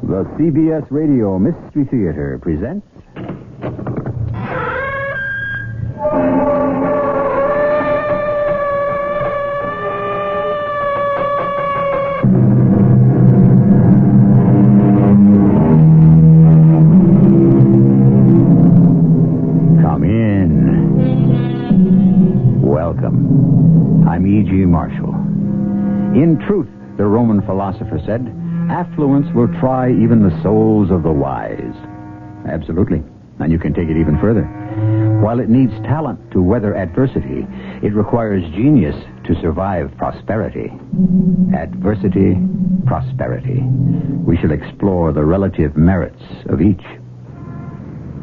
The CBS Radio Mystery Theater presents... Come in. Welcome. I'm E.G. Marshall. In truth, the Roman philosopher said, affluence will try even the souls of the wise. Absolutely. And you can take it even further. While it needs talent to weather adversity, it requires genius to survive prosperity. Adversity, prosperity. We shall explore the relative merits of each.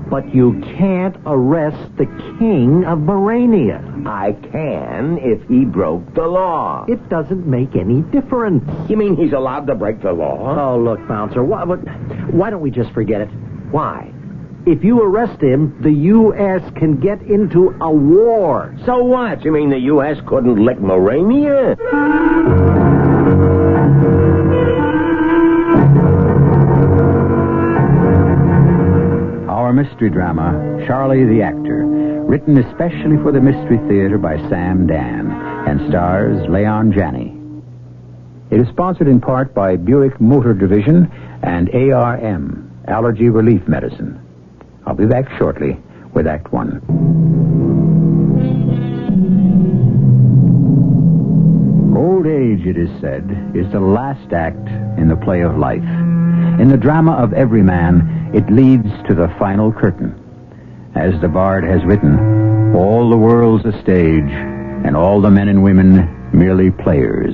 But you can't arrest the king of Morania. I can if he broke the law. It doesn't make any difference. You mean he's allowed to break the law? Oh, look, Bouncer, why don't we just forget it? Why? If you arrest him, the U.S. can get into a war. So what? You mean the U.S. couldn't lick Morania? Our mystery drama, Charlie the Actor, written especially for the Mystery Theater by Sam Dan, and stars Leon Janney. It is sponsored in part by Buick Motor Division and ARM, Allergy Relief Medicine. I'll be back shortly with Act One. Old age, it is said, is the last act in the play of life. In the drama of every man, it leads to the final curtain. As the bard has written, all the world's a stage, and all the men and women merely players.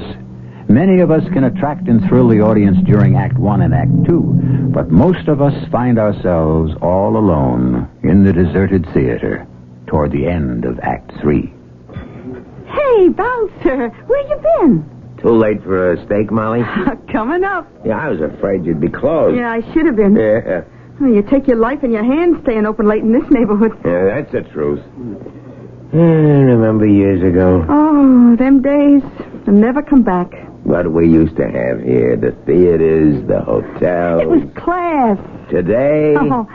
Many of us can attract and thrill the audience during Act One and Act Two, but most of us find ourselves all alone in the deserted theater toward the end of Act Three. Hey, Bouncer, where you been? Too late for a steak, Molly? Coming up. Yeah, I was afraid you'd be closed. Yeah, I should have been. Yeah. Well, you take your life in your hands staying open late in this neighborhood. Yeah, that's the truth. I remember years ago. Oh, them days. They'll never come back. What we used to have here, the theaters, the hotels. It was class. Today... Oh.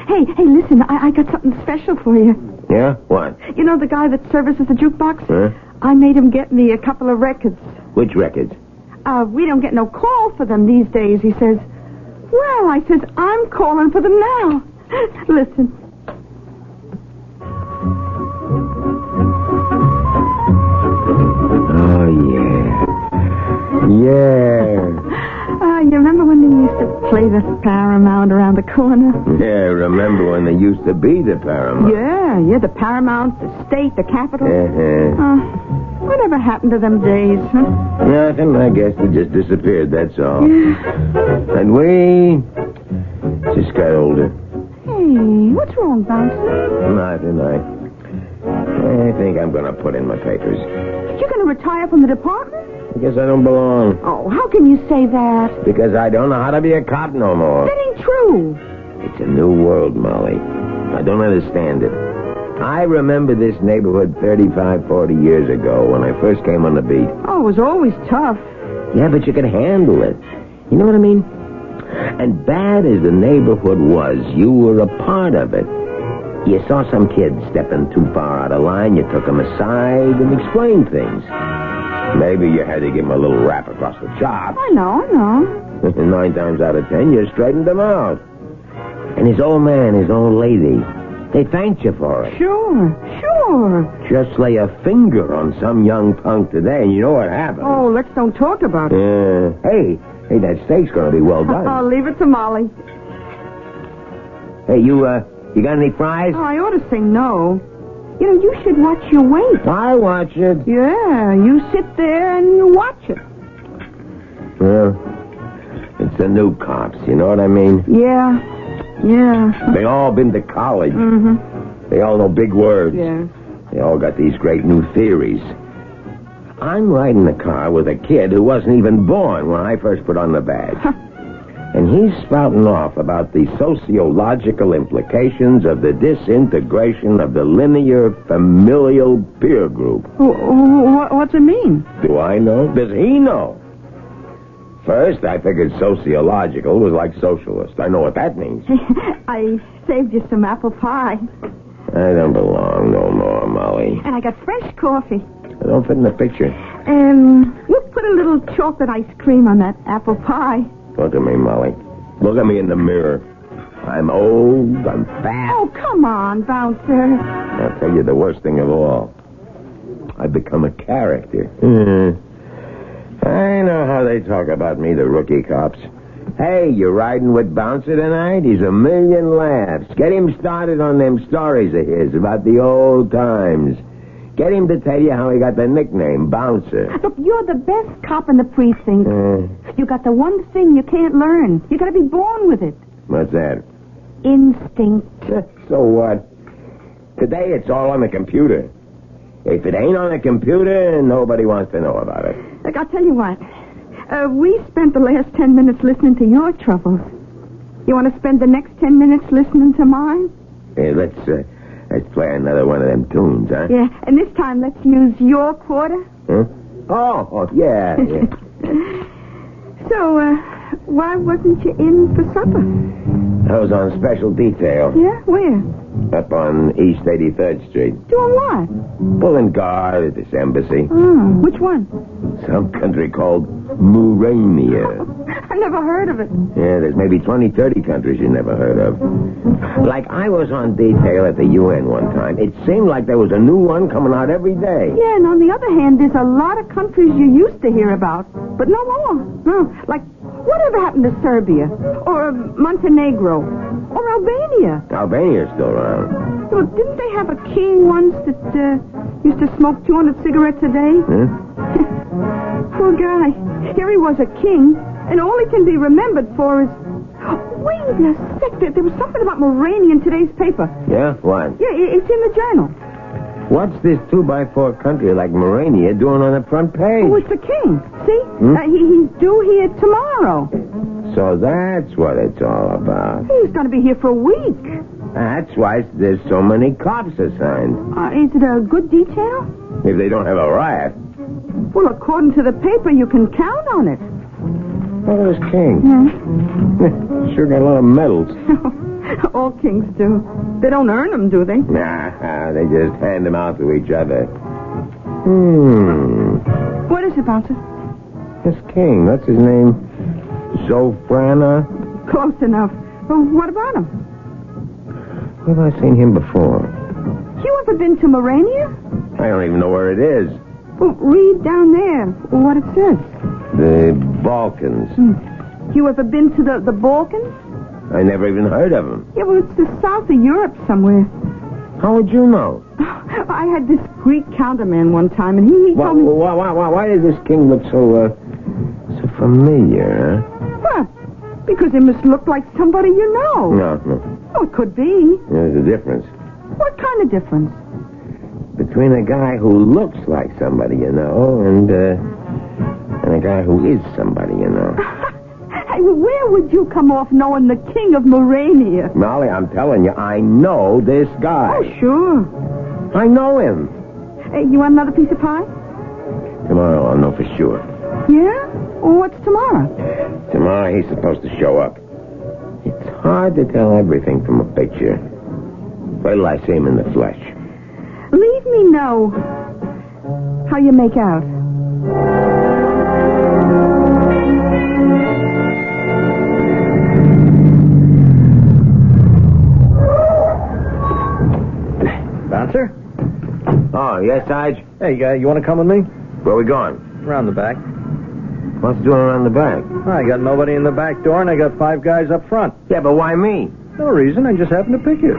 Hey, listen, I got something special for you. Yeah? What? You know the guy that services the jukebox? Huh? I made him get me a couple of records. Which records? We don't get no call for them these days, he says. Well, I says, I'm calling for them now. Listen. Oh, yeah. Yeah. You remember when they used to play the Paramount around the corner? Yeah, remember when they used to be the Paramount? Yeah, the Paramount, the State, the Capitol. Whatever happened to them days, huh? Nothing, I guess they just disappeared, that's all. And we just got older. Hey, what's wrong, Bouncer? Nothing, I think I'm going to put in my papers. You're going to retire from the department? I guess I don't belong. Oh, how can you say that? Because I don't know how to be a cop no more. That ain't true. It's a new world, Molly. I don't understand it. I remember this neighborhood 35, 40 years ago when I first came on the beat. Oh, it was always tough. Yeah, but you could handle it. You know what I mean? And bad as the neighborhood was, you were a part of it. You saw some kid stepping too far out of line, you took him aside and explained things. Maybe you had to give him a little rap across the chops. I know. 9 times out of 10, you straightened him out. And his old man, his old lady, they thanked you for it. Sure. Just lay a finger on some young punk today, and you know what happens. Oh, let's don't talk about it. Hey, that steak's going to be well done. I'll leave it to Molly. Hey, you got any fries? Oh, I ought to say no. You know, you should watch your weight. I watch it. Yeah, you sit there and you watch it. Well, it's the new cops, you know what I mean? Yeah. They all been to college. Mm-hmm. They all know big words. Yeah. They all got these great new theories. I'm riding the car with a kid who wasn't even born when I first put on the badge. And he's spouting off about the sociological implications of the disintegration of the linear familial peer group. What's it mean? Do I know? Does he know? First, I figured sociological was like socialist. I know what that means. I saved you some apple pie. I don't belong no more, Molly. And I got fresh coffee. I don't fit in the picture. We'll put a little chocolate ice cream on that apple pie. Look at me, Molly. Look at me in the mirror. I'm old, I'm fat. Oh, come on, Bouncer. I'll tell you the worst thing of all. I've become a character. I know how they talk about me, the rookie cops. Hey, you riding with Bouncer tonight? He's a million laughs. Get him started on them stories of his about the old times. Get him to tell you how he got the nickname, Bouncer. Look, you're the best cop in the precinct. You got the one thing you can't learn. You got to be born with it. What's that? Instinct. So what? Today it's all on the computer. If it ain't on the computer, nobody wants to know about it. Look, I'll tell you what. We spent the last 10 minutes listening to your troubles. You want to spend the next 10 minutes listening to mine? Hey, let's play another one of them tunes, huh? Yeah, and this time let's use your quarter. Huh? Oh, yeah. So, why wasn't you in for supper? I was on special detail. Yeah? Where? Up on East 83rd Street. Doing what? Pulling guard at this embassy. Oh, which one? Some country called Murania. I never heard of it. Yeah, there's maybe 20, 30 countries you never heard of. Like, I was on detail at the UN one time. It seemed like there was a new one coming out every day. Yeah, and on the other hand, there's a lot of countries you used to hear about, but no more. No, like, whatever happened to Serbia? Or Montenegro? Or Albania? Albania's still around. Well, didn't they have a king once that used to smoke 200 cigarettes a day? Huh? Poor guy. Here he was a king, and all he can be remembered for is... Wait a sec. There was something about Mulroney in today's paper. Yeah? What? Yeah, it's in the journal. What's this 2x4 country like Murania doing on the front page? Oh, it's the king. See? He's due here tomorrow. So that's what it's all about. He's going to be here for a week. That's why there's so many cops assigned. Is it a good detail? If they don't have a riot. Well, according to the paper, you can count on it. Look at this king. Yeah. Sure got a lot of medals. All kings do. They don't earn them, do they? Nah, they just hand them out to each other. What is it, Bouncer? This king, what's his name? Zofrana? Close enough. Well, what about him? Where have I seen him before? You ever been to Murania? I don't even know where it is. Well, read down there what it says. The Balkans. You ever been to the Balkans? I never even heard of them. Yeah, well, it's the south of Europe somewhere. How would you know? I had this Greek counterman one time, and he told me... Why does this king look so familiar, huh? What? Because he must look like somebody you know. No. Oh, it could be. There's a difference. What kind of difference? Between a guy who looks like somebody you know and a guy who is somebody you know. Hey, where would you come off knowing the king of Murania? Molly, I'm telling you, I know this guy. Oh, sure. I know him. Hey, you want another piece of pie? Tomorrow I'll know for sure. Yeah? Well, what's tomorrow? Tomorrow he's supposed to show up. It's hard to tell everything from a picture. Wait till I see him in the flesh. Leave me know how you make out. Bouncer? Oh, yes, Sarge? Hey, you want to come with me? Where we going? Around the back. What's doing around the back? I got nobody in the back door, and I got 5 guys up front. Yeah, but why me? No reason. I just happened to pick you.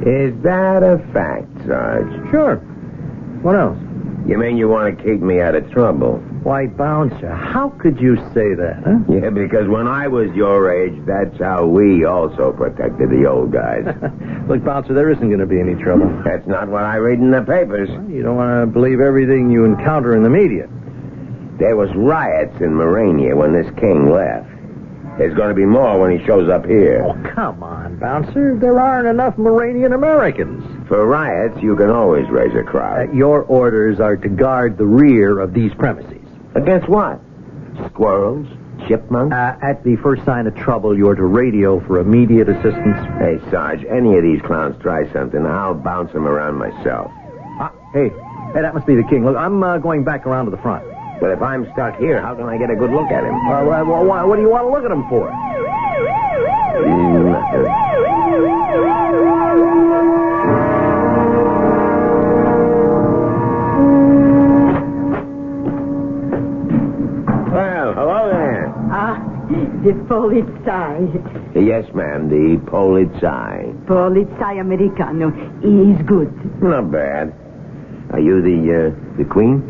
Is that a fact, Sarge? Sure. What else? You mean you want to keep me out of trouble? Why, Bouncer, how could you say that, huh? Yeah, because when I was your age, that's how we also protected the old guys. Look, Bouncer, there isn't going to be any trouble. That's not what I read in the papers. You don't want to believe everything you encounter in the media. There was riots in Murania when this king left. There's going to be more when he shows up here. Oh, come on, Bouncer. There aren't enough Moranian Americans. For riots, you can always raise a crowd. Your orders are to guard the rear of these premises. Against what? Squirrels? chipmunk? At the first sign of trouble, you're to radio for immediate assistance. Hey, Sarge, any of these clowns try something, I'll bounce them around myself. Hey, that must be the king. Look, I'm going back around to the front. But if I'm stuck here, how can I get a good look at him? What do you want to look at him for? Nothing. Well, hello there. The Polizei. Yes, ma'am, the Polizei. Polizei Americano. Is good. Not bad. Are you the queen?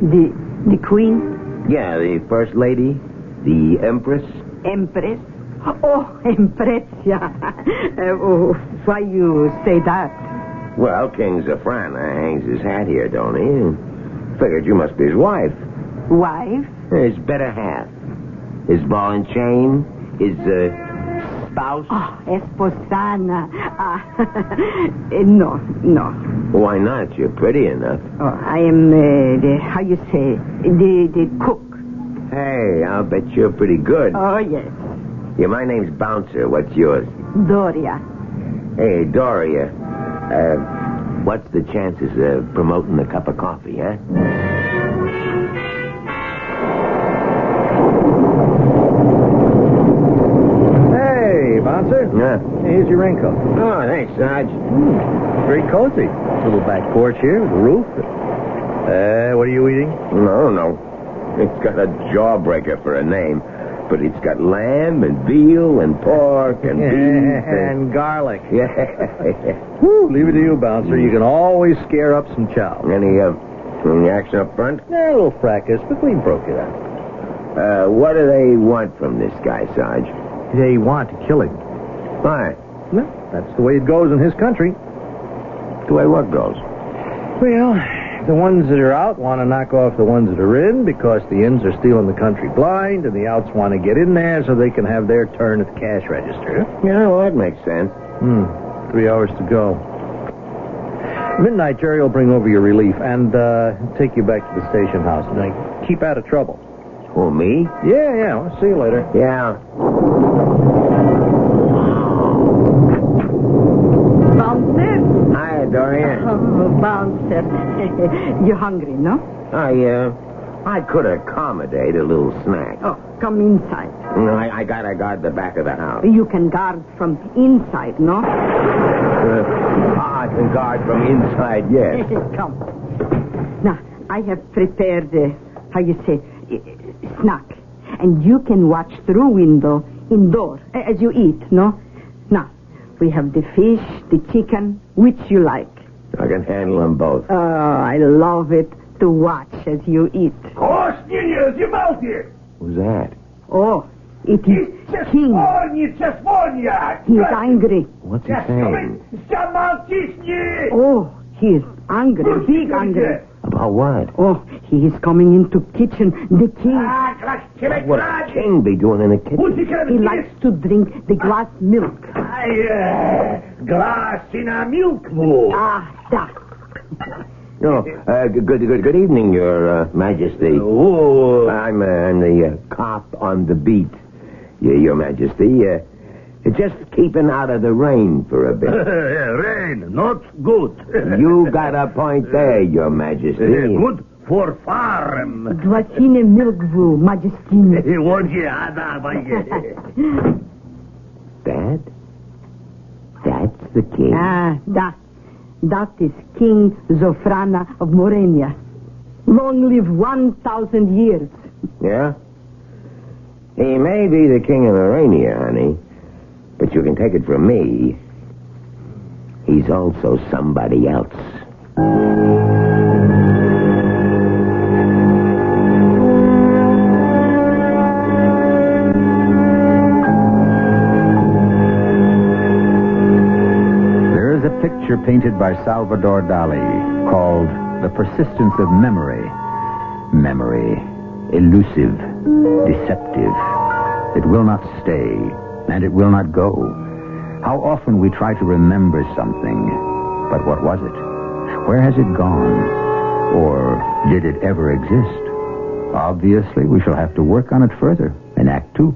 The queen? Yeah, the first lady? The empress? Empress? Oh, Empress, yeah. Why you say that? Well, King Zafrana hangs his hat here, don't he? Figured you must be his wife. Wife? His better half. His ball and chain. His, spouse. Oh, esposana. No. Why not? You're pretty enough. Oh, I am, how you say, the cook. Hey, I'll bet you're pretty good. Oh, yes. Yeah, my name's Bouncer. What's yours? Doria. Hey, Doria. What's the chances of promoting a cup of coffee, huh? Hey, Bouncer. Yeah. Here's your raincoat. Oh, thanks, Sarge. Very cozy. Little back porch here with a roof. What are you eating? No. It's got a jawbreaker for a name, but it's got lamb and veal and pork and beef and garlic. Yeah. Whew, leave it to you, Bouncer. You can always scare up some chow. Any action up front? A little fracas, but we broke it up. What do they want from this guy, Sarge? They want to kill him. Why? Well, that's the way it goes in his country. The way what goes? Well, the ones that are out want to knock off the ones that are in because the ins are stealing the country blind, and the outs want to get in there so they can have their turn at the cash register. Yeah, well, that makes sense. 3 hours to go. Midnight, Jerry will bring over your relief and take you back to the station house. And keep out of trouble. Who, me? Yeah. I'll see you later. Yeah. Bouncer? Hi, Dorian. Oh, Bouncer. You hungry, no? I could accommodate a little snack. Oh, come inside. No, I gotta guard the back of the house. You can guard from inside, no? I can guard from inside, yes. Come. Now, I have prepared, how you say, snack. And you can watch through window indoor as you eat, no? Now, we have the fish, the chicken, which you like. I can handle them both. Oh, I love it to watch as you eat. Who's that? Oh, it is King. He is angry. What's he saying? Oh, he is angry, big angry. About what? Oh, he is coming into kitchen. The king. What would a king be doing in the kitchen? He likes to drink the glass milk. Glass in a milk bowl. That. No, good evening, Your Majesty. Oh. I'm the cop on the beat, Your Majesty. Just keeping out of the rain for a bit. Rain, not good. You got a point there, Your Majesty. Good for farm. Гласine milk bowl, Majesty. That's the king. That is King Zofrana of Morenia. Long live 1,000 years. Yeah? He may be the king of Morenia, honey. But you can take it from me. He's also somebody else. There is a picture painted by Salvador Dali called The Persistence of Memory. Memory. Elusive. Deceptive. It will not stay. And it will not go. How often we try to remember something, but what was it? Where has it gone? Or did it ever exist? Obviously, we shall have to work on it further in Act 2.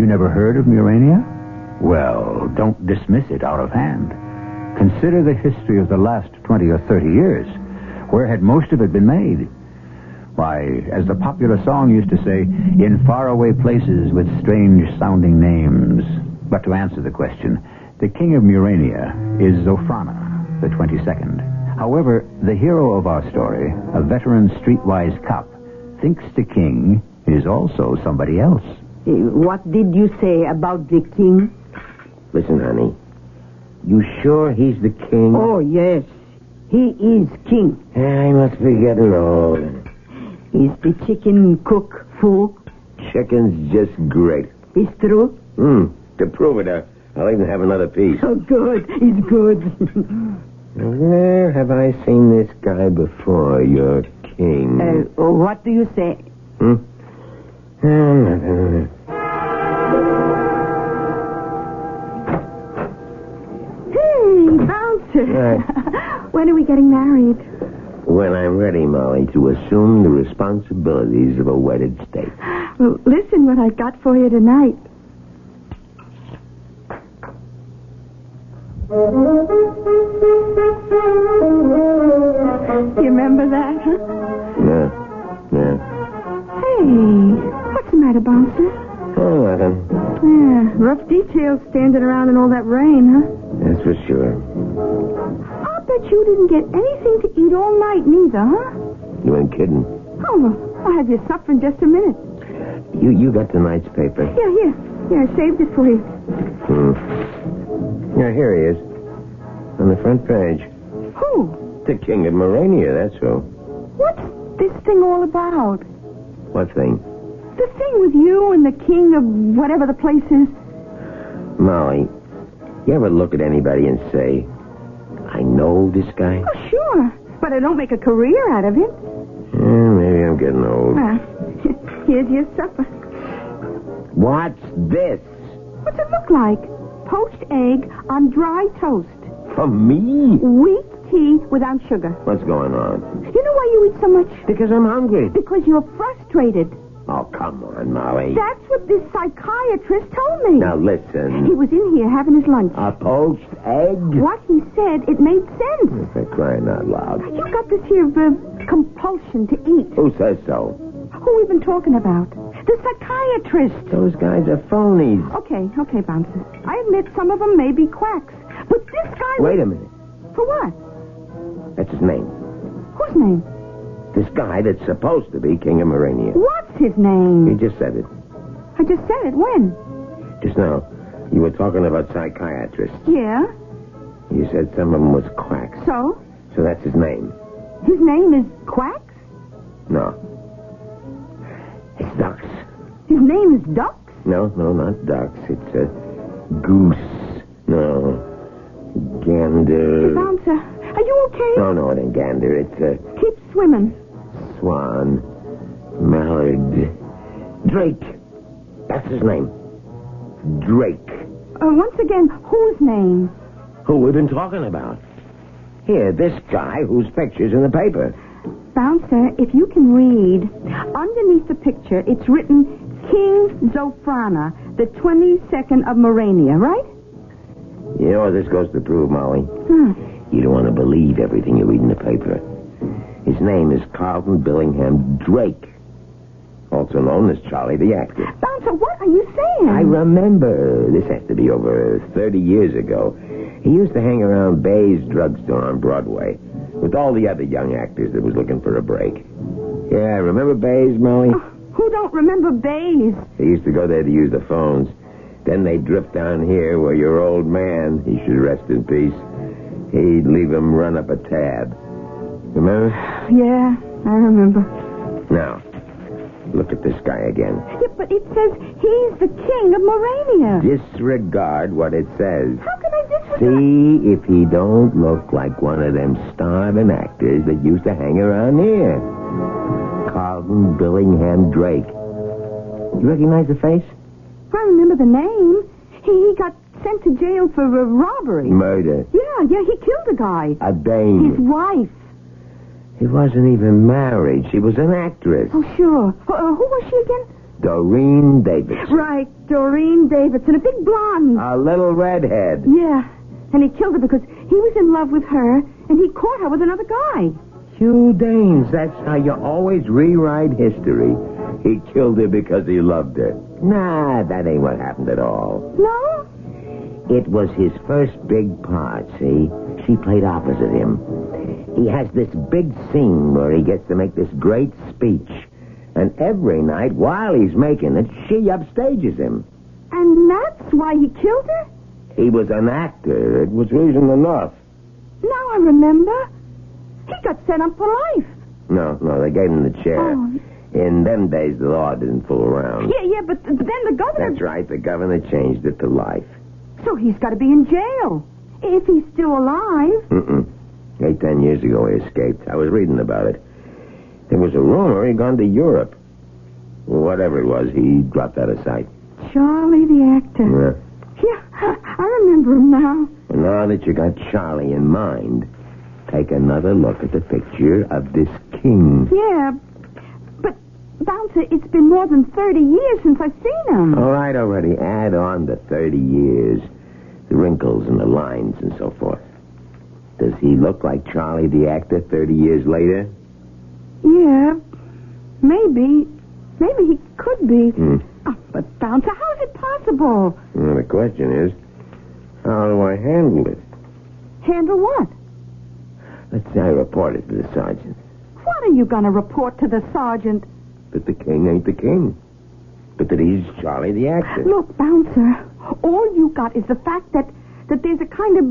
never heard of Murania? Well, don't dismiss it out of hand. Consider the history of the last 20 or 30 years. Where had most of it been made? Why, as the popular song used to say, in faraway places with strange-sounding names. But to answer the question, the king of Murania is Zofrana, the 22nd. However, the hero of our story, a veteran streetwise cop, thinks the king is also somebody else. What did you say about the king? Listen, honey. You sure he's the king? Oh, yes. He is king. I must be getting old. Is the chicken cook full? Chicken's just great. It's true? To prove it, I'll even have another piece. Oh, good. It's good. Where have I seen this guy before, your king? What do you say? Nothing. Hey, Bouncer. Right. When are we getting married? When I'm ready, Molly, to assume the responsibilities of a wedded state. Well, listen what I got for you tonight. You remember that, huh? Yeah. Hey, what's the matter, Bouncer? Oh, nothing. Yeah, rough details standing around in all that rain, huh? That's for sure. I'll bet you didn't get anything to eat all night, neither, huh? You ain't kidding. Oh, well, I'll have you suffering just a minute. You got tonight's paper. Yeah, here. Yeah, I saved it for you. Yeah, here he is. On the front page. Who? The king of Murania, that's who. What's this thing all about? What thing? The thing with you and the king of whatever the place is. Molly, you ever look at anybody and say, I know this guy? Oh, sure. But I don't make a career out of it. Maybe I'm getting old. Well, here's your supper. What's this? What's it look like? Poached egg on dry toast. From me? Weak tea without sugar. What's going on? You know why you eat so much? Because I'm hungry. Because you're frustrated. Oh, come on, Molly. That's what this psychiatrist told me. Now, listen. He was in here having his lunch. A poached egg? What he said, it made sense. For crying out loud. You got this here compulsion to eat. Who says so? Who we been talking about? The psychiatrist. Those guys are phonies. Okay, Bouncer. I admit some of them may be quacks. But this guy... Wait a minute. For what? That's his name. Whose name? This guy that's supposed to be King of Murania. What's his name? You just said it. I just said it. When? Just now. You were talking about psychiatrists. Yeah. You said some of them was quacks. So? So that's his name. His name is Quacks? No. It's ducks. His name is Ducks? No, not ducks. It's a goose. No. Gander. Bouncer, are you okay? No, it ain't gander. It's a Keep swimming. swan. Mallard. Drake. That's his name. Drake. Once again, whose name? Who we've been talking about. Here, this guy whose picture's in the paper. Bouncer, if you can read, underneath the picture, it's written King Zofrana, the 22nd of Murania, right? You know what this goes to prove, Molly? You don't want to believe everything you read in the paper. His name is Carlton Billingham Drake, also known as Charlie the Actor. Bouncer, what are you saying? I remember. This has to be over 30 years ago. He used to hang around Bay's drugstore on Broadway with all the other young actors that was looking for a break. Yeah, remember Bay's, Molly? Oh, who don't remember Bays? They used to go there to use the phones. Then they'd drift down here where your old man, he should rest in peace, he'd leave them run up a tab. Remember? Yeah, I remember. Now, look at this guy again. Yeah, but it says he's the king of Murania. Disregard what it says. How can I disregard? See if he don't look like one of them starving actors that used to hang around here. Carlton Billingham Drake. You recognize the face? I remember the name. He got sent to jail for robbery. Murder. Yeah, he killed a guy. A dame. His wife. He wasn't even married. She was an actress. Oh, sure. Who was she again? Doreen Davidson. Right, Doreen Davidson, a big blonde. A little redhead. Yeah, and he killed her because he was in love with her, and he caught her with another guy. Hugh Danes, that's how you always rewrite history. He killed her because he loved her. Nah, that ain't what happened at all. No? It was his first big part, see? She played opposite him. He has this big scene where he gets to make this great speech. And every night, while he's making it, she upstages him. And that's why he killed her? He was an actor. It was reason enough. Now I remember. He got sent up for life. No, they gave him the chair. Oh. In them days, the law didn't fool around. Yeah, but then the governor... That's right, the governor changed it to life. So he's got to be in jail. If he's still alive. 8-10 years ago, he escaped. I was reading about it. There was a rumor he'd gone to Europe. Whatever it was, he dropped out of sight. Charlie the actor. Yeah, I remember him now. And now that you got Charlie in mind, take another look at the picture of this king. Yeah, but, Bouncer, it's been more than 30 years since I've seen him. All right, already. Add on the 30 years. The wrinkles and the lines and so forth. Does he look like Charlie the actor 30 years later? Yeah, maybe. Maybe he could be. Oh, but, Bouncer, how is it possible? Well, the question is, how do I handle it? Handle what? Let's say I report it to the sergeant. What are you going to report to the sergeant? That the king ain't the king. But that he's Charlie the actor. Look, Bouncer, all you got is the fact that there's a kind of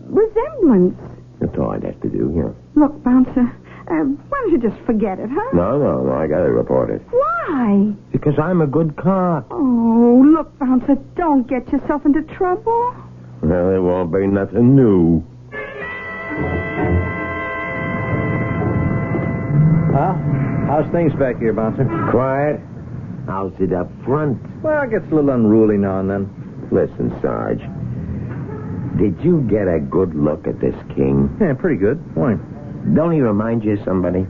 resemblance. That's all I'd have to do, yeah. Look, Bouncer, why don't you just forget it, huh? No, I gotta report it. Why? Because I'm a good cop. Oh, look, Bouncer, don't get yourself into trouble. Well, there won't be nothing new. How's things back here, Bouncer? Quiet. How's it up front? Well, it gets a little unruly now and then. Listen, Sarge. Did you get a good look at this king? Yeah, pretty good. Why? Don't he remind you of somebody?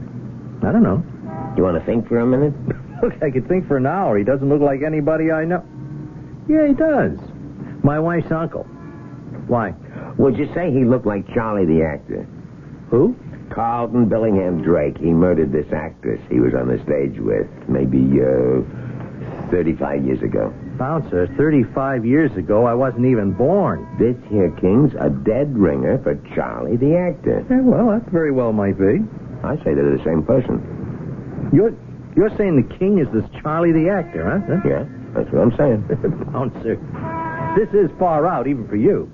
I don't know. You want to think for a minute? Look, I could think for an hour. He doesn't look like anybody I know. Yeah, he does. My wife's uncle. Why? Would you say he looked like Charlie the actor? Who? Carlton Billingham Drake. He murdered this actress he was on the stage with maybe 35 years ago. Bouncer, 35 years ago, I wasn't even born. This here king's a dead ringer for Charlie the actor. Yeah, well, that very well might be. I say they're the same person. You're saying the king is this Charlie the actor, huh? Yeah, that's what I'm saying. Bouncer, this is far out, even for you.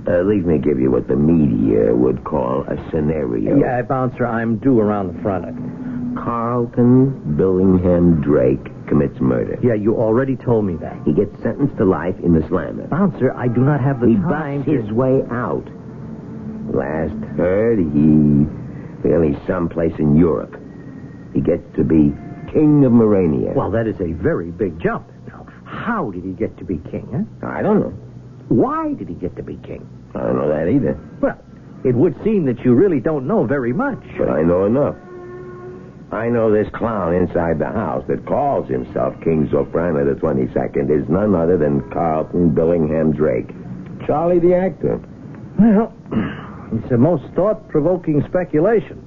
Leave me give you what the media would call a scenario. Yeah, Bouncer, I'm due around the front. Carlton Billingham Drake commits murder. Yeah, you already told me that. He gets sentenced to life in the slammer. Bouncer, I do not have the time. He busts his way out. Last heard, he's someplace in Europe. He gets to be king of Morania. Well, that is a very big jump. Now, how did he get to be king, huh? I don't know. Why did he get to be king? I don't know that either. Well, it would seem that you really don't know very much. But I know enough. I know this clown inside the house that calls himself King Zofrana the 22nd is none other than Carlton Billingham Drake. Charlie the actor. Well, it's a most thought-provoking speculation.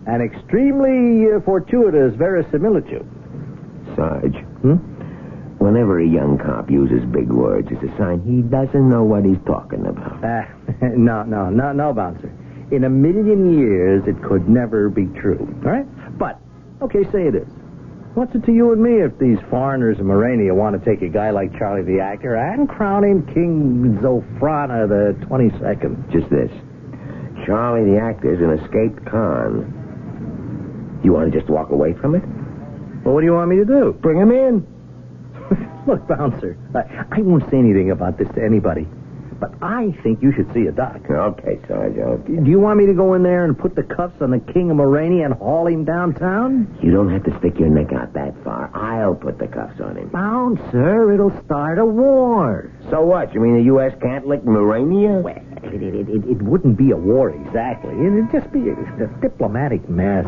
An extremely fortuitous verisimilitude. Sarge, whenever a young cop uses big words, it's a sign he doesn't know what he's talking about. No, Bouncer. In a million years, it could never be true. All right? But, okay, say it is. What's it to you and me if these foreigners in Morania want to take a guy like Charlie the actor and crown him King Zofrana the 22nd? Just this. Charlie the actor's an escaped con. You want to just walk away from it? Well, what do you want me to do? Bring him in. Look, Bouncer, I won't say anything about this to anybody, but I think you should see a doc. Okay, Sarge, okay. Do you want me to go in there and put the cuffs on the King of Morania and haul him downtown? You don't have to stick your neck out that far. I'll put the cuffs on him. Bouncer, it'll start a war. So what? You mean the U.S. can't lick Morania? Well, it wouldn't be a war exactly. It'd just be a diplomatic mess.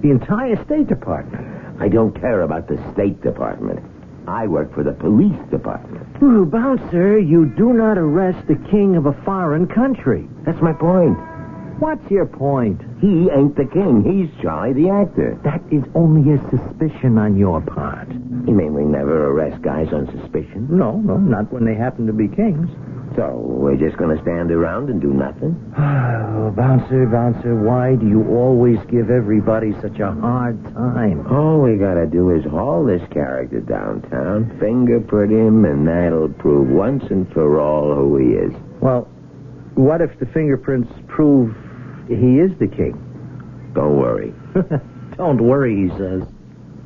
The entire State Department. I don't care about the State Department. I work for the police department. Ooh, Bouncer, you do not arrest the king of a foreign country. That's my point. What's your point? He ain't the king. He's Charlie the actor. That is only a suspicion on your part. You mean we never arrest guys on suspicion? No, not when they happen to be kings. So we're just going to stand around and do nothing? Oh, Bouncer, why do you always give everybody such a hard time? All we got to do is haul this character downtown, fingerprint him, and that'll prove once and for all who he is. Well, what if the fingerprints prove he is the king? Don't worry. Don't worry, he says.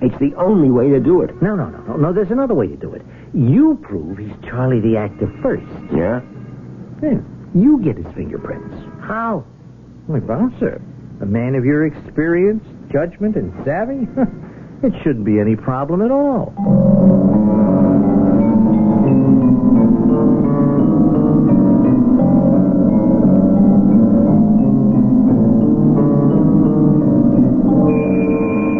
It's the only way to do it. No, there's another way to do it. You prove he's Charlie the actor first. Yeah? Then you get his fingerprints. How? Why, Bouncer, a man of your experience, judgment, and savvy, it shouldn't be any problem at all.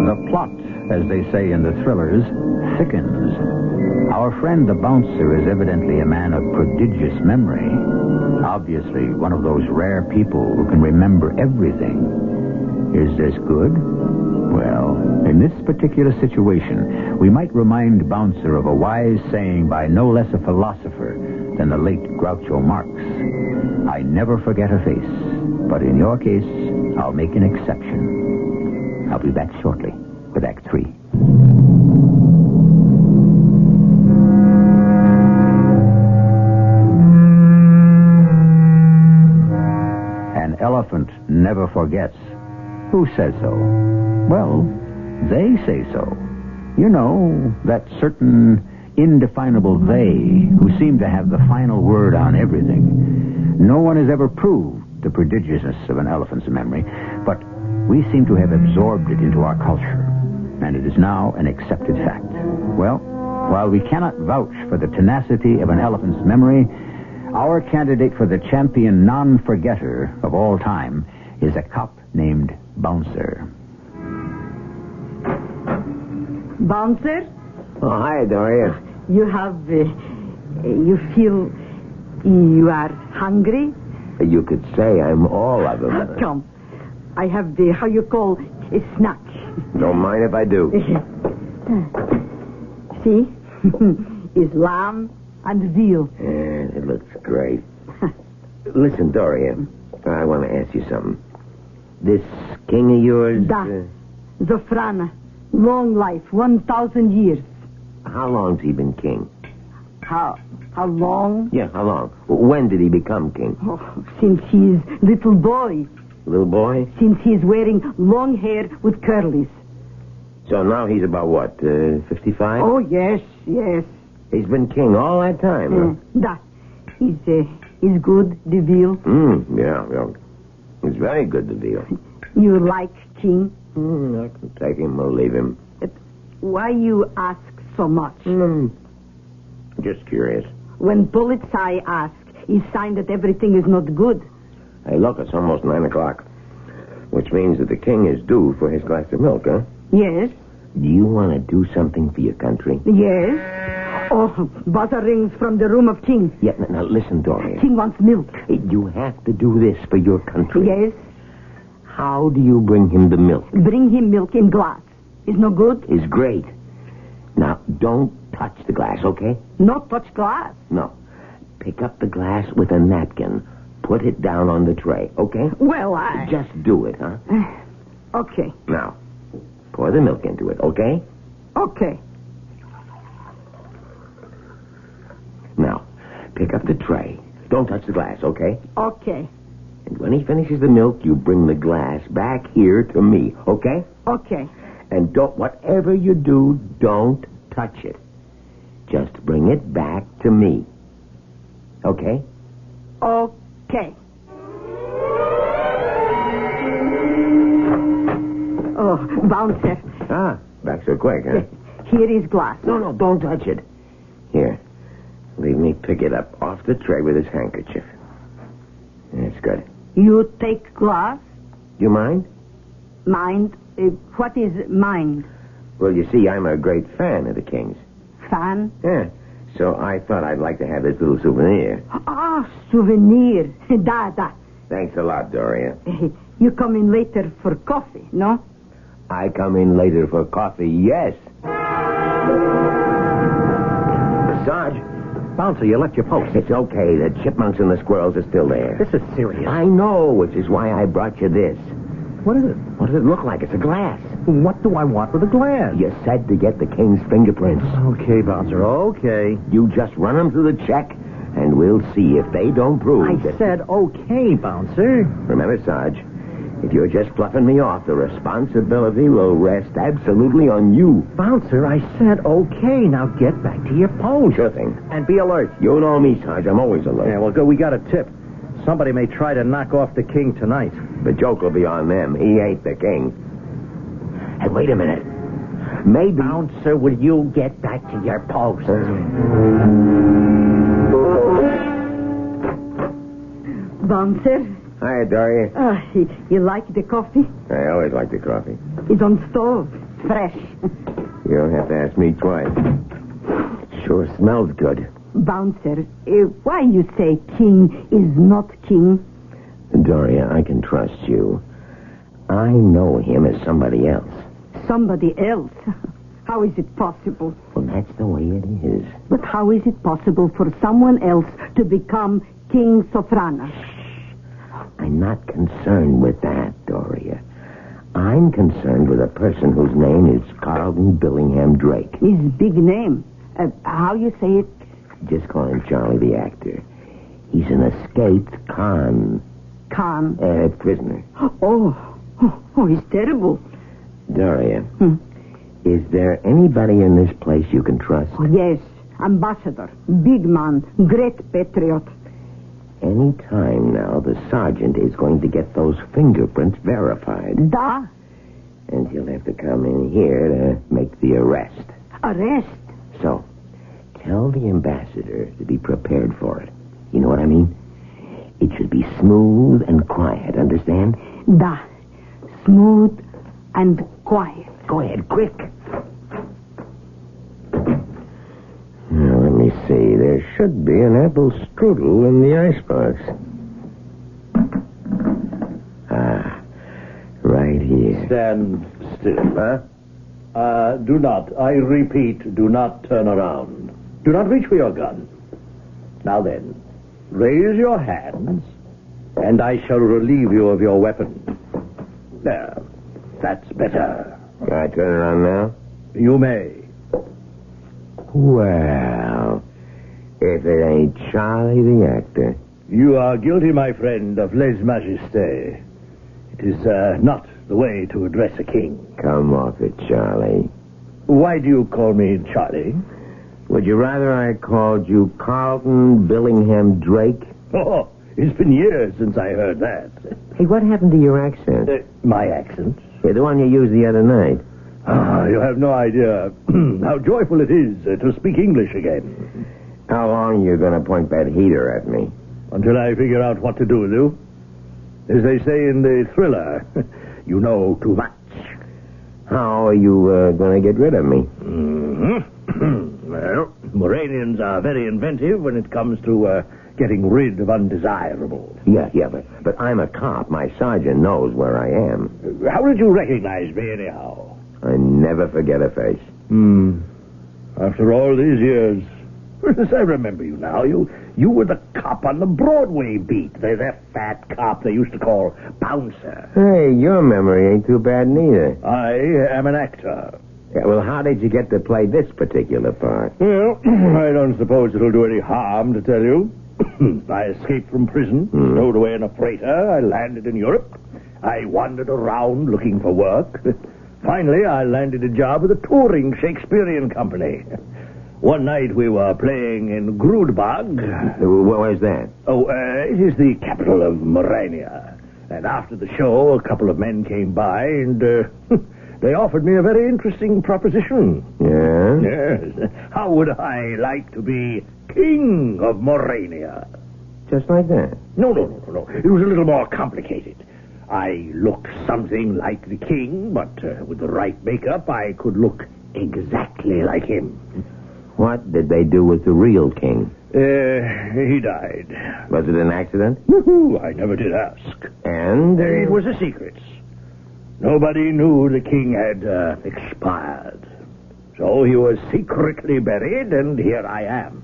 The plot, as they say in the thrillers, thickens. Our friend the bouncer is evidently a man of prodigious memory. Obviously, one of those rare people who can remember everything. Is this good? Well, in this particular situation, we might remind Bouncer of a wise saying by no less a philosopher than the late Groucho Marx. I never forget a face, but in your case, I'll make an exception. I'll be back shortly with Act 3. An elephant never forgets. Who says so? Well, they say so. You know, that certain indefinable they who seem to have the final word on everything. No one has ever proved the prodigiousness of an elephant's memory, but we seem to have absorbed it into our culture, and it is now an accepted fact. Well, while we cannot vouch for the tenacity of an elephant's memory, our candidate for the champion non-forgetter of all time is a cop named Bouncer. Bouncer? Oh, hi, Doria. You feel you are hungry? You could say I'm all of them. Come. I have the, how you call, a snack. Don't mind if I do. See? Is lamb and veal. Yeah, it looks great. Listen, Doria, I want to ask you something. This king of yours... Zofrana. Long life, 1,000 years. How long's he been king? How long? Yeah, how long? When did he become king? Oh, since he's little boy. Little boy? Since he's wearing long hair with curlies. So now he's about what, 55? Oh, yes. He's been king all that time, huh? He's good, the veal. Yeah. He's very good, the veal. You like king? I can take him or leave him. Why you ask so much? Just curious. When Polizei ask, is sign that everything is not good. Hey, look, it's almost 9 o'clock. Which means that the king is due for his glass of milk, huh? Yes. Do you want to do something for your country? Yes. Oh, buzzer rings from the room of king. Yeah, now listen, Doria. King wants milk. You have to do this for your country. Yes. How do you bring him the milk? Bring him milk in glass. Is no good? Is great. Now, don't touch the glass, okay? Not touch glass. No. Pick up the glass with a napkin. Put it down on the tray, okay? Well, Just do it, huh? Okay. Now, pour the milk into it, okay? Okay. Now, pick up the tray. Don't touch the glass, okay? Okay. And when he finishes the milk, you bring the glass back here to me, okay? Okay. And whatever you do, don't touch it. Just bring it back to me. Okay? Okay. Oh, Bouncer. Ah, back so quick, huh? Here is glass. No, don't touch it. Here, leave me pick it up off the tray with his handkerchief. That's good. You take glass? You mind? Mind? What is mind? Well, you see, I'm a great fan of the king's. fan? Yeah. So I thought I'd like to have this little souvenir. Ah, souvenir. Da. Thanks a lot, Doria. You come in later for coffee, no? I come in later for coffee, yes. Sarge. Bouncer, you left your post. It's okay. The chipmunks and the squirrels are still there. This is serious. I know, which is why I brought you this. What is it? What does it look like? It's a glass. What do I want with a glass? You said to get the king's fingerprints. Okay, Bouncer, okay. You just run them through the check, and we'll see if they don't prove I that... said okay, Bouncer. Remember, Sarge, if you're just fluffing me off, the responsibility will rest absolutely on you. Bouncer, I said okay. Now get back to your post. Sure thing. And be alert. You know me, Sarge. I'm always alert. Yeah, well, good. We got a tip. Somebody may try to knock off the king tonight. The joke will be on them. He ain't the king. Hey, wait a minute. Maybe... Bouncer, will you get back to your post? Bouncer, Hi, Doria. you like the coffee? I always like the coffee. It's on stove, fresh. You don't have to ask me twice. Sure smells good. Bouncer, why you say king is not king? Doria, I can trust you. I know him as somebody else. Somebody else? How is it possible? Well, that's the way it is. But how is it possible for someone else to become King Sofrana? I'm not concerned with that, Doria. I'm concerned with a person whose name is Carlton Billingham Drake. His big name. How you say it? Just call him Charlie the actor. He's an escaped Khan. Khan? Prisoner. Oh, he's terrible. Doria, is there anybody in this place you can trust? Yes, ambassador, big man, great patriot. Any time now, the sergeant is going to get those fingerprints verified. Da? And he'll have to come in here to make the arrest. Arrest? So, tell the ambassador to be prepared for it. You know what I mean? It should be smooth and quiet, understand? Da. Smooth and quiet. Go ahead, quick. Now, let me see. There should be an apple strudel in the icebox. Ah, right here. Stand still. Huh? Do not, I repeat, do not turn around. Do not reach for your gun. Now then, raise your hands, and I shall relieve you of your weapon. There. That's better. Can I turn around now? You may. Well, if it ain't Charlie the actor. You are guilty, my friend, of lèse-majesté. It is not the way to address a king. Come off it, Charlie. Why do you call me Charlie? Would you rather I called you Carlton Billingham Drake? Oh, it's been years since I heard that. Hey, what happened to your accent? My accent? Yeah, the one you used the other night. Ah, you have no idea how joyful it is to speak English again. How long are you going to point that heater at me? Until I figure out what to do with you. As they say in the thriller, you know too much. How are you going to get rid of me? Well, Moranians are very inventive when it comes to getting rid of undesirables. Yeah, but I'm a cop. My sergeant knows where I am. How did you recognize me, anyhow? I never forget a face. After all these years, yes, I remember you now. You were the cop on the Broadway beat. That fat cop they used to call Bouncer. Hey, your memory ain't too bad neither. I am an actor. Yeah, well, how did you get to play this particular part? Well, I don't suppose it'll do any harm to tell you. I escaped from prison, stowed away in a freighter. I landed in Europe. I wandered around looking for work. Finally, I landed a job with a touring Shakespearean company. One night we were playing in Grudbag. Where's that? It is the capital of Morania. And after the show, a couple of men came by and they offered me a very interesting proposition. Yeah? Yes. How would I like to be king of Morania? Just like that? No. It was a little more complicated. I looked something like the king, but with the right makeup, I could look exactly like him. What did they do with the real king? He died. Was it an accident? I never did ask. And? It was a secret. Nobody knew the king had expired. So he was secretly buried, and here I am.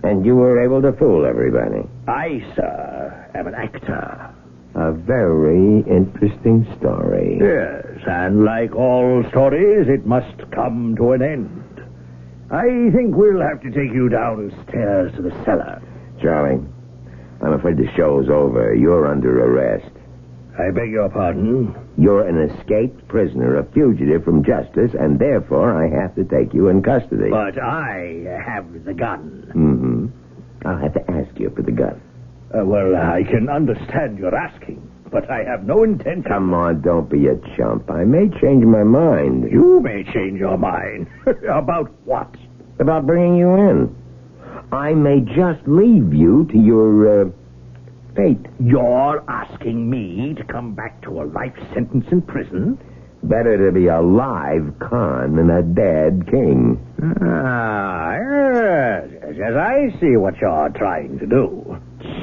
And you were able to fool everybody. I, sir, am an actor. A very interesting story. Yes, and like all stories, it must come to an end. I think we'll have to take you downstairs to the cellar. Charlie, I'm afraid the show's over. You're under arrest. I beg your pardon? You're an escaped prisoner, a fugitive from justice, and therefore I have to take you in custody. But I have the gun. Mm-hmm. I'll have to ask you for the gun. Well, I can understand your asking, but I have no intention... Come on, don't be a chump. I may change my mind. You may change your mind. About what? About bringing you in. I may just leave you to your, fate. You're asking me to come back to a life sentence in prison? Better to be a live Khan than a dead king. Yes, I see what you're trying to do.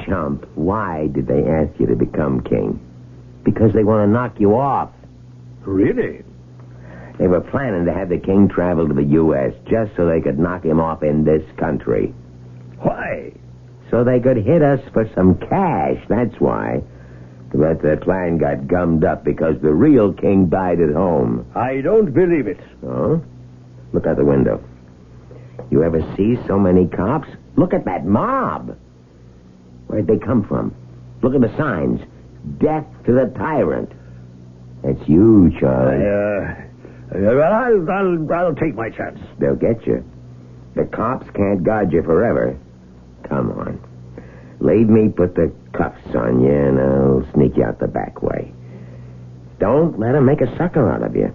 Chump, why did they ask you to become king? Because they want to knock you off. Really? They were planning to have the king travel to the U.S. just so they could knock him off in this country. Why? So they could hit us for some cash, that's why. But the plan got gummed up because the real king died at home. I don't believe it. Oh? Look out the window. You ever see so many cops? Look at that mob. Where'd they come from? Look at the signs. Death to the tyrant. That's you, Charlie. I'll take my chance. They'll get you. The cops can't guard you forever. Come on. Leave me put the cuffs on you, and I'll sneak you out the back way. Don't let 'em make a sucker out of you.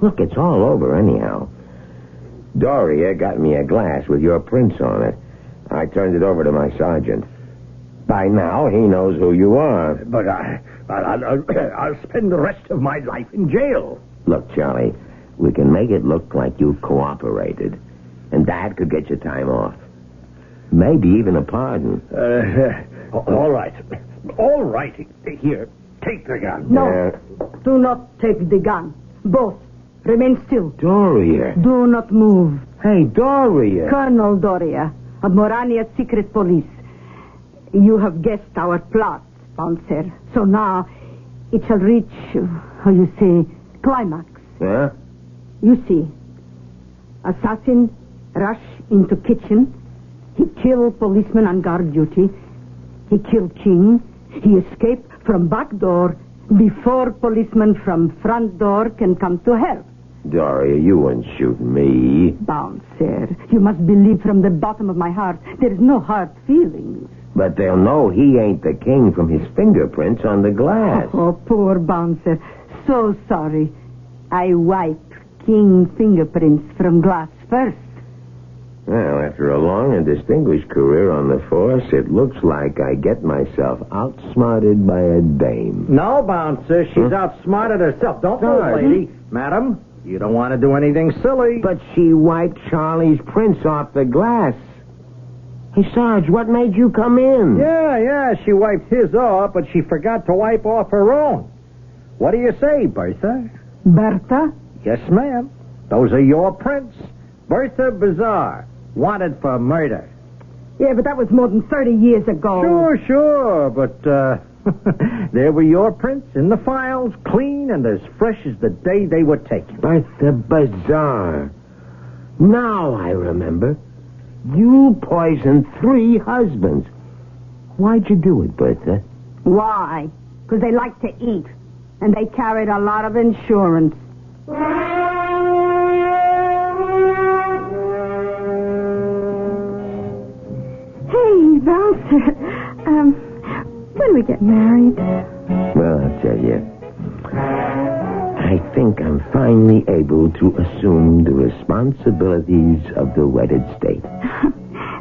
Look, it's all over anyhow. Doria got me a glass with your prints on it. I turned it over to my sergeant. By now, he knows who you are. But I'll spend the rest of my life in jail. Look, Charlie, we can make it look like you cooperated, and that could get you time off. Maybe even a pardon. All right. All right. Here, take the gun. No, do not take the gun. Both. Remain still. Doria. Do not move. Hey, Doria. Colonel Doria, of Morania's secret police. You have guessed our plot, Bouncer. So now it shall reach, how you say, climax. Huh? You see, assassin rush into kitchen. He kill policeman on guard duty. He kill king. He escape from back door before policeman from front door can come to help. Doria, you wouldn't shoot me. Bouncer, you must believe from the bottom of my heart there is no hard feelings. But they'll know he ain't the king from his fingerprints on the glass. Oh, poor Bouncer. So sorry. I wiped king fingerprints from glass first. Well, after a long and distinguished career on the force, it looks like I get myself outsmarted by a dame. No, Bouncer, she's outsmarted herself. Don't move, lady. Madam, you don't want to do anything silly. But she wiped Charlie's prints off the glass. Hey, Sarge, what made you come in? Yeah, she wiped his off, but she forgot to wipe off her own. What do you say, Bertha? Bertha? Yes, ma'am. Those are your prints. Bertha Bazaar, wanted for murder. Yeah, but that was more than 30 years ago. Sure, but there were your prints in the files, clean and as fresh as the day they were taken. Bertha Bazaar. Now I remember. You poisoned 3 husbands. Why'd you do it, Bertha? Why? Because they like to eat, and they carried a lot of insurance. Hey, Bouncer, when we get married? Well, I'll tell you. I think I'm finally able to assume the responsibilities of the wedded state.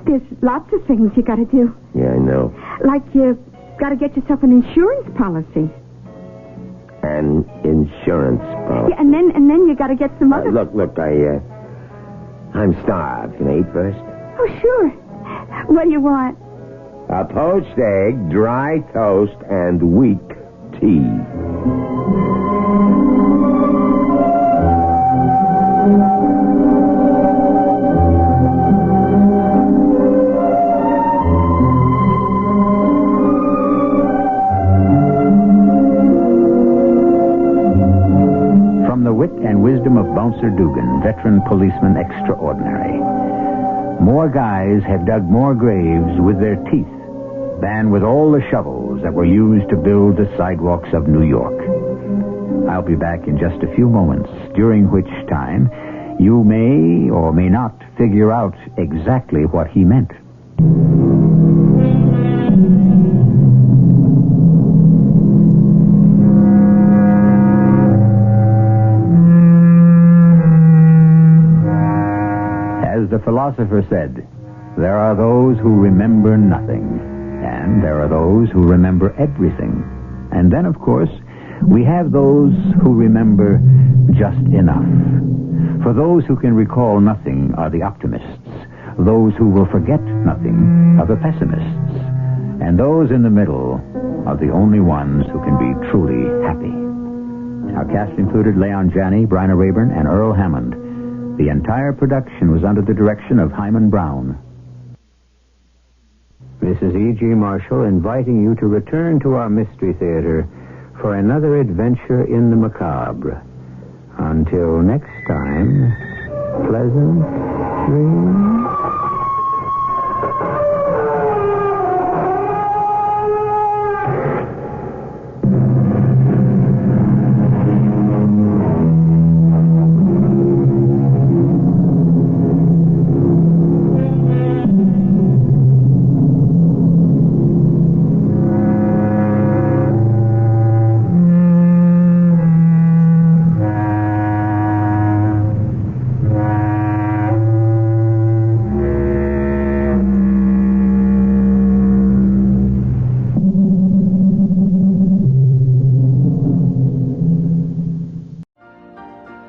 There's lots of things you gotta do. Yeah, I know. Like you gotta get yourself an insurance policy. An insurance policy. Yeah, and then you gotta get some other... Look, I'm starved. Can I eat first? Oh, sure. What do you want? A poached egg, dry toast, and weak tea. From the wit and wisdom of Bouncer Dugan, veteran policeman extraordinary, more guys have dug more graves with their teeth than with all the shovels that were used to build the sidewalks of New York. I'll be back in just a few moments, during which time you may or may not figure out exactly what he meant. As the philosopher said, there are those who remember nothing, and there are those who remember everything. And then, of course, we have those who remember just enough. For those who can recall nothing are the optimists. Those who will forget nothing are the pessimists. And those in the middle are the only ones who can be truly happy. Our cast included Leon Janney, Bryna Rayburn, and Earl Hammond. The entire production was under the direction of Hyman Brown. This is E.G. Marshall inviting you to return to our Mystery Theater for another adventure in the macabre. Until next time, pleasant dreams.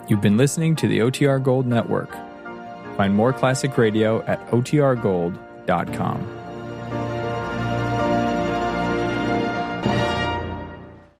You've been listening to the OTR Gold Network. Find more classic radio at otrgold.com.